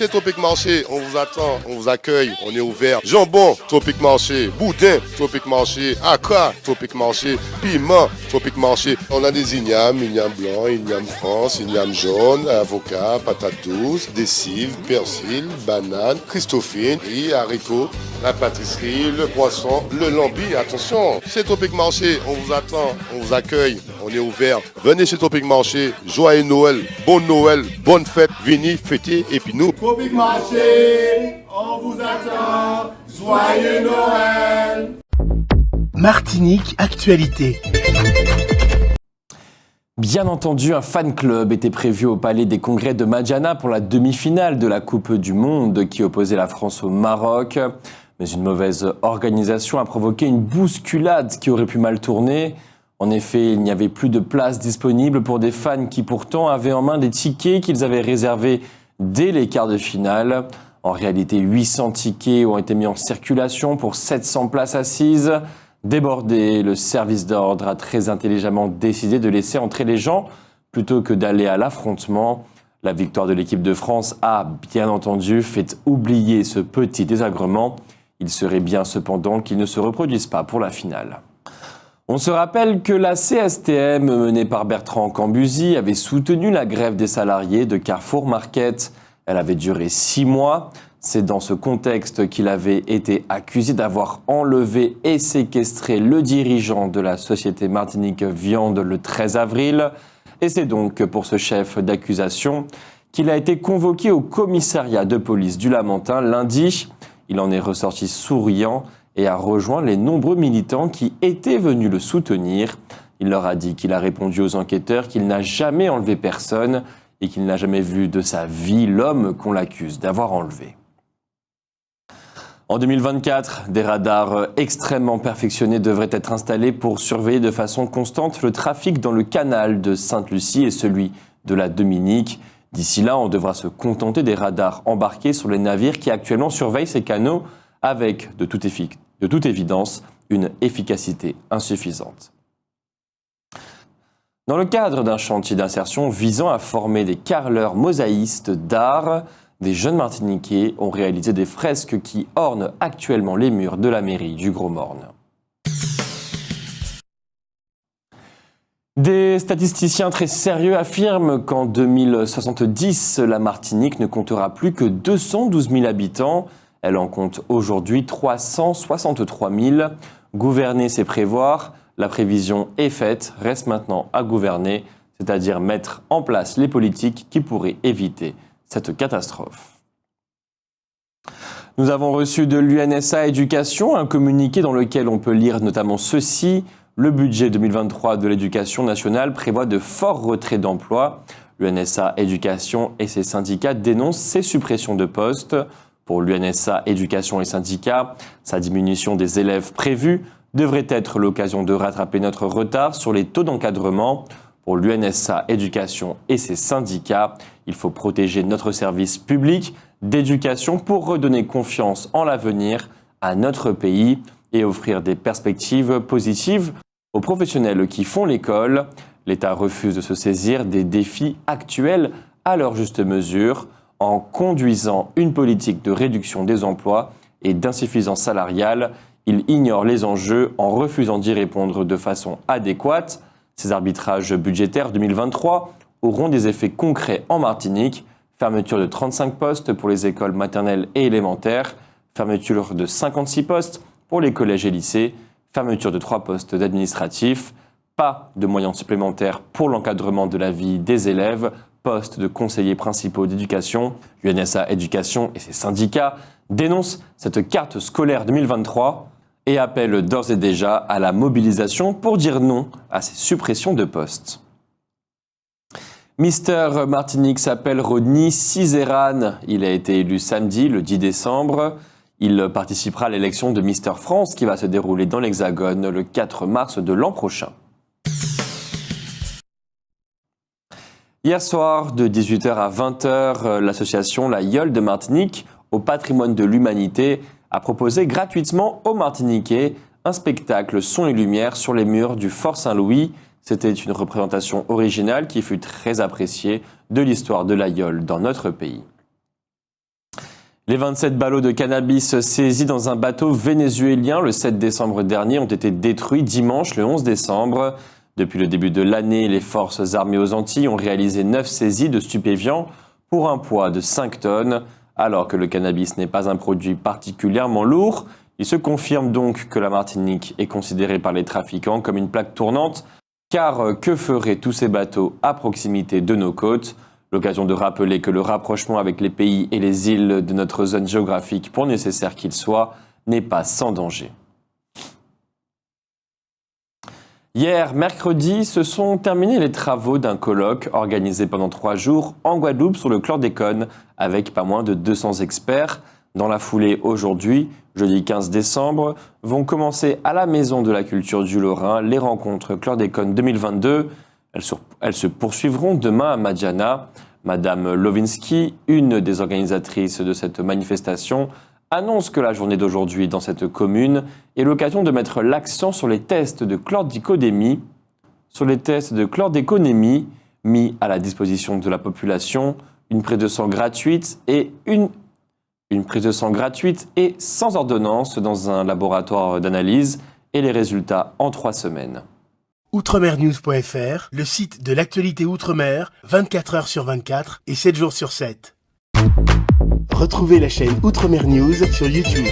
C'est Tropic Marché, on vous attend, on vous accueille, on est ouvert. Jambon, Tropic Marché. Boudin, Tropic Marché. Aka, Tropic Marché. Piment, Tropic Marché. On a des ignames blanc, igname France, igname jaune, avocat, patate douce, des cives, persil, banane, christophine, riz, haricots, la pâtisserie, le poisson, le lambi. Attention, c'est Tropic Marché, on vous attend, on vous accueille, on est ouvert. Venez chez Tropic Marché, joyeux Noël, bonne fête, venez fêter et puis nous. Tropic Marché, on vous attend, joyeux Noël. Martinique Actualité. Bien entendu, un fan club était prévu au Palais des Congrès de Madjana pour la demi-finale de la Coupe du Monde qui opposait la France au Maroc. Mais une mauvaise organisation a provoqué une bousculade qui aurait pu mal tourner. En effet, il n'y avait plus de place disponible pour des fans qui pourtant avaient en main des tickets qu'ils avaient réservés dès les quarts de finale. En réalité, 800 tickets ont été mis en circulation pour 700 places assises. Débordé, le service d'ordre a très intelligemment décidé de laisser entrer les gens plutôt que d'aller à l'affrontement. La victoire de l'équipe de France a, bien entendu, fait oublier ce petit désagrément. Il serait bien cependant qu'il ne se reproduise pas pour la finale. On se rappelle que la CSTM, menée par Bertrand Cambusi, avait soutenu la grève des salariés de Carrefour Market. Elle avait duré 6 mois. C'est dans ce contexte qu'il avait été accusé d'avoir enlevé et séquestré le dirigeant de la société Martinique Viande le 13 avril. Et c'est donc pour ce chef d'accusation qu'il a été convoqué au commissariat de police du Lamentin lundi. Il en est ressorti souriant et a rejoint les nombreux militants qui étaient venus le soutenir. Il leur a dit qu'il a répondu aux enquêteurs qu'il n'a jamais enlevé personne et qu'il n'a jamais vu de sa vie l'homme qu'on l'accuse d'avoir enlevé. En 2024, des radars extrêmement perfectionnés devraient être installés pour surveiller de façon constante le trafic dans le canal de Sainte-Lucie et celui de la Dominique. D'ici là, on devra se contenter des radars embarqués sur les navires qui actuellement surveillent ces canaux avec, de toute évidence, une efficacité insuffisante. Dans le cadre d'un chantier d'insertion visant à former des carreleurs mosaïstes d'art, des jeunes Martiniquais ont réalisé des fresques qui ornent actuellement les murs de la mairie du Gros-Morne. Des statisticiens très sérieux affirment qu'en 2070, la Martinique ne comptera plus que 212 000 habitants. Elle en compte aujourd'hui 363 000. Gouverner, c'est prévoir. La prévision est faite, reste maintenant à gouverner, c'est-à-dire mettre en place les politiques qui pourraient éviter cette catastrophe. Nous avons reçu de l'UNSA Éducation un communiqué dans lequel on peut lire notamment ceci. Le budget 2023 de l'éducation nationale prévoit de forts retraits d'emplois. L'UNSA Éducation et ses syndicats dénoncent ces suppressions de postes. Pour l'UNSA Éducation et syndicats, sa diminution des élèves prévue devrait être l'occasion de rattraper notre retard sur les taux d'encadrement. Pour l'UNSA Éducation et ses syndicats, il faut protéger notre service public d'éducation pour redonner confiance en l'avenir à notre pays et offrir des perspectives positives aux professionnels qui font l'école. L'État refuse de se saisir des défis actuels à leur juste mesure en conduisant une politique de réduction des emplois et d'insuffisance salariale. Il ignore les enjeux en refusant d'y répondre de façon adéquate. Ces arbitrages budgétaires 2023 auront des effets concrets en Martinique. Fermeture de 35 postes pour les écoles maternelles et élémentaires, fermeture de 56 postes pour les collèges et lycées, fermeture de 3 postes d'administratifs, pas de moyens supplémentaires pour l'encadrement de la vie des élèves, postes de conseillers principaux d'éducation. l'UNSA Éducation et ses syndicats dénoncent cette carte scolaire 2023 et appellent d'ores et déjà à la mobilisation pour dire non à ces suppressions de postes. Mister Martinique s'appelle Rodney Cizeran. Il a été élu samedi, le 10 décembre. Il participera à l'élection de Mister France qui va se dérouler dans l'Hexagone le 4 mars de l'an prochain. Hier soir, de 18h à 20h, l'association La Yole de Martinique, au patrimoine de l'humanité, a proposé gratuitement aux Martiniquais un spectacle son et lumière sur les murs du Fort Saint-Louis. C'était une représentation originale qui fut très appréciée de l'histoire de La Yole dans notre pays. Les 27 ballots de cannabis saisis dans un bateau vénézuélien le 7 décembre dernier ont été détruits dimanche le 11 décembre. Depuis le début de l'année, les forces armées aux Antilles ont réalisé 9 saisies de stupéfiants pour un poids de 5 tonnes. Alors que le cannabis n'est pas un produit particulièrement lourd, il se confirme donc que la Martinique est considérée par les trafiquants comme une plaque tournante. Car que feraient tous ces bateaux à proximité de nos côtes ? L'occasion de rappeler que le rapprochement avec les pays et les îles de notre zone géographique, pour nécessaire qu'il soit, n'est pas sans danger. Hier, mercredi, se sont terminés les travaux d'un colloque organisé pendant 3 jours en Guadeloupe sur le chlordécone, avec pas moins de 200 experts. Dans la foulée, aujourd'hui, jeudi 15 décembre, vont commencer à la Maison de la Culture du Lorrain les rencontres chlordécone 2022. Elles se poursuivront demain à Madjana. Madame Lovinsky, une des organisatrices de cette manifestation, annonce que la journée d'aujourd'hui dans cette commune est l'occasion de mettre l'accent sur les tests de chlordéconémie, mis à la disposition de la population, une prise de sang gratuite et sans ordonnance dans un laboratoire d'analyse et les résultats en 3 semaines. Outremernews.fr, le site de l'actualité Outre-mer, 24 heures sur 24 et 7 jours sur 7. Retrouvez la chaîne Outremer News sur YouTube.